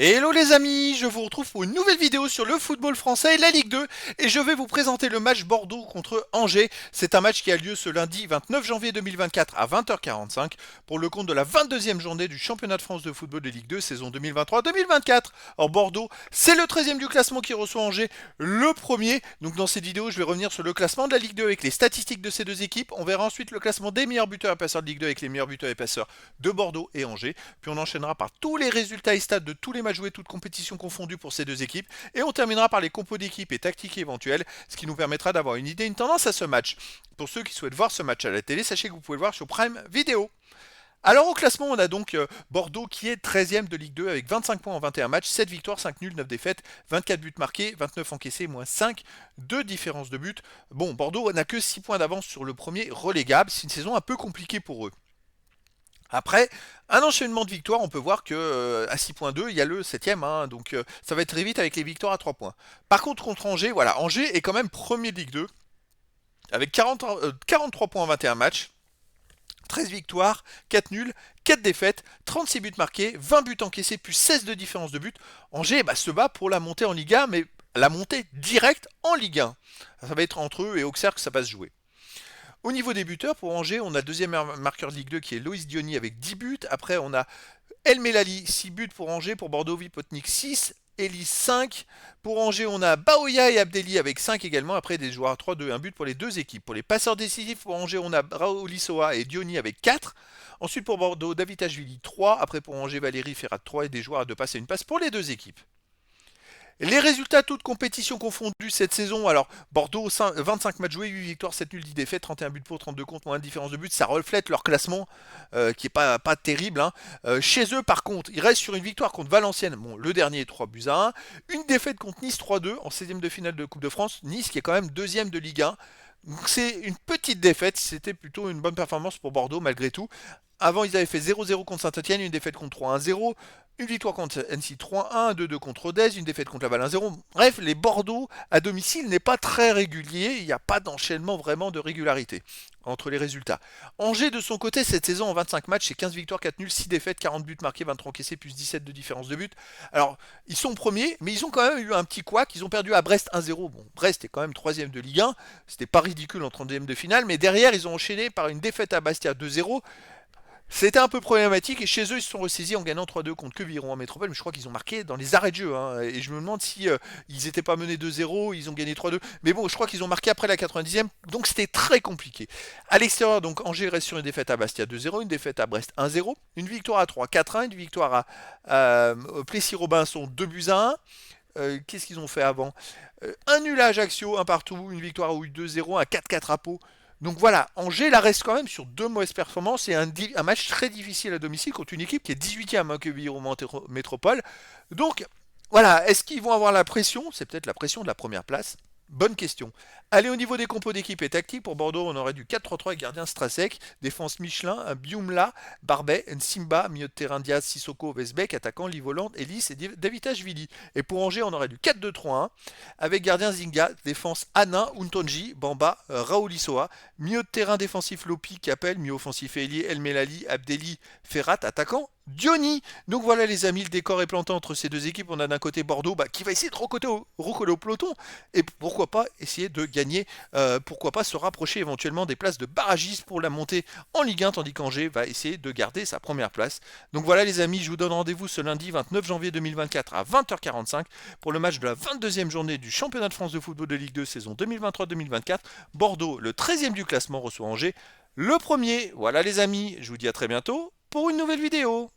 Hello les amis, je vous retrouve pour une nouvelle vidéo sur le football français et la Ligue 2 et je vais vous présenter le match Bordeaux contre Angers. C'est un match qui a lieu ce lundi 29 janvier 2024 à 20h45 pour le compte de la 22e journée du championnat de France de football de Ligue 2 saison 2023-2024. Or Bordeaux, c'est le 13e du classement qui reçoit Angers, le premier. Donc dans cette vidéo, je vais revenir sur le classement de la Ligue 2 avec les statistiques de ces deux équipes. On verra ensuite le classement des meilleurs buteurs et passeurs de Ligue 2 avec les meilleurs buteurs et passeurs de Bordeaux et Angers. Puis on enchaînera par tous les résultats et stats de tous les matchs joués, toutes compétitions confondues pour ces deux équipes. Et on terminera par les compos d'équipe et tactiques éventuelles, ce qui nous permettra d'avoir une idée, une tendance à ce match. Pour ceux qui souhaitent voir ce match à la télé, sachez que vous pouvez le voir sur Prime Vidéo. Alors au classement, on a donc Bordeaux qui est 13e de Ligue 2 avec 25 points en 21 matchs, 7 victoires, 5 nuls, 9 défaites, 24 buts marqués, 29 encaissés, moins 5 de différence de but. Bon, Bordeaux n'a que 6 points d'avance sur le premier relégable, c'est une saison un peu compliquée pour eux. Après, un enchaînement de victoires, on peut voir que à 6.2, il y a le 7e, hein, donc ça va être très vite avec les victoires à 3 points. Par contre, contre Angers, voilà, Angers est quand même premier de Ligue 2, avec 43 points en 21 matchs, 13 victoires, 4 nuls, 4 défaites, 36 buts marqués, 20 buts encaissés, plus 16 de différence de but. Angers se bat pour la montée en Ligue 1, mais la montée directe en Ligue 1. Ça va être entre eux et Auxerre que ça va se jouer. Au niveau des buteurs, pour Angers, on a le deuxième marqueur de Ligue 2 qui est Loïs Diony avec 10 buts. Après, on a El Melali, 6 buts pour Angers. Pour Bordeaux, Vipotnik, 6. Elis, 5. Pour Angers, on a Baoya et Abdelli avec 5 également. Après, des joueurs 3-2, un but pour les deux équipes. Pour les passeurs décisifs, pour Angers, on a Raouli et Diony avec 4. Ensuite, pour Bordeaux, David Ashvili, 3. Après, pour Angers, Valérie Ferrat, 3. Et des joueurs à deux passes et une passe pour les deux équipes. Les résultats, toutes compétitions confondues cette saison. Alors, Bordeaux, 25 matchs joués, 8 victoires, 7 nuls, 10 défaites, 31 buts pour, 32 contre, moins de différence de but. Ça reflète leur classement qui est pas terrible, hein. Chez eux, par contre, ils restent sur une victoire contre Valenciennes. Bon, le dernier, 3 buts à 1. Une défaite contre Nice, 3-2 en 16e de finale de Coupe de France. Nice qui est quand même deuxième de Ligue 1. Donc c'est une petite défaite, c'était plutôt une bonne performance pour Bordeaux malgré tout. Avant, ils avaient fait 0-0 contre Saint-Etienne, une défaite contre 3-1-0, une victoire contre NC 3-1, 2-2 contre Rodez, une défaite contre Laval 1-0. Bref, les Bordeaux à domicile n'est pas très régulier, il n'y a pas d'enchaînement vraiment de régularité entre les résultats. Angers de son côté, cette saison en 25 matchs, c'est 15 victoires, 4 nuls, 6 défaites, 40 buts marqués, 23 encaissés, plus 17 de différence de but. Alors, ils sont premiers, mais ils ont quand même eu un petit couac, ils ont perdu à Brest 1-0. Bon, Brest est quand même 3 de Ligue 1, c'était pas ridicule en 32e de finale, mais derrière, ils ont enchaîné par une défaite à Bastia 2-0. C'était un peu problématique et chez eux ils se sont ressaisis en gagnant 3-2 contre Queviron en métropole, mais je crois qu'ils ont marqué dans les arrêts de jeu, hein, et je me demande si ils n'étaient pas menés 2-0, ils ont gagné 3-2, mais bon je crois qu'ils ont marqué après la 90e, donc c'était très compliqué. À l'extérieur, donc Angers reste sur une défaite à Bastia 2-0, une défaite à Brest 1-0, une victoire à 3 4-1, une victoire à Plessis-Robinson 2 buts à 1. Qu'est-ce qu'ils ont fait avant? Un nul à Ajaccio, un partout, une victoire à Houille 2-0, un 4-4 à Pau. Donc voilà, Angers la reste quand même sur deux mauvaises performances et un match très difficile à domicile contre une équipe qui est 18e à Quevilly Métropole. Donc voilà, est-ce qu'ils vont avoir la pression? C'est peut-être la pression de la première place. Bonne question. Allez, au niveau des compos d'équipe et tactique, pour Bordeaux, on aurait du 4-3-3 avec gardien Strasek, défense Michelin, un Bioumla, Barbet, Nsimba, milieu de terrain Diaz, Sissoko, Vesbeck, attaquant Livoland, Ellis et David Ashvili. Et pour Angers, on aurait du 4-2-3-1 avec gardien Zinga, défense Anin, Untonji, Bamba, Raoulissoa, milieu de terrain défensif Lopi, Capel, milieu offensif Elie, El Melali, Abdelli, Ferrat, attaquant Diony. Donc voilà les amis, le décor est planté entre ces deux équipes. On a d'un côté Bordeaux qui va essayer de recoller au peloton et pourquoi pas essayer de gagner, pourquoi pas se rapprocher éventuellement des places de barragistes pour la montée en Ligue 1, tandis qu'Angers va essayer de garder sa première place. Donc voilà les amis, je vous donne rendez-vous ce lundi 29 janvier 2024 à 20h45 pour le match de la 22e journée du championnat de France de football de Ligue 2 saison 2023-2024. Bordeaux, le 13e du classement, reçoit Angers, le premier. Voilà les amis, je vous dis à très bientôt pour une nouvelle vidéo.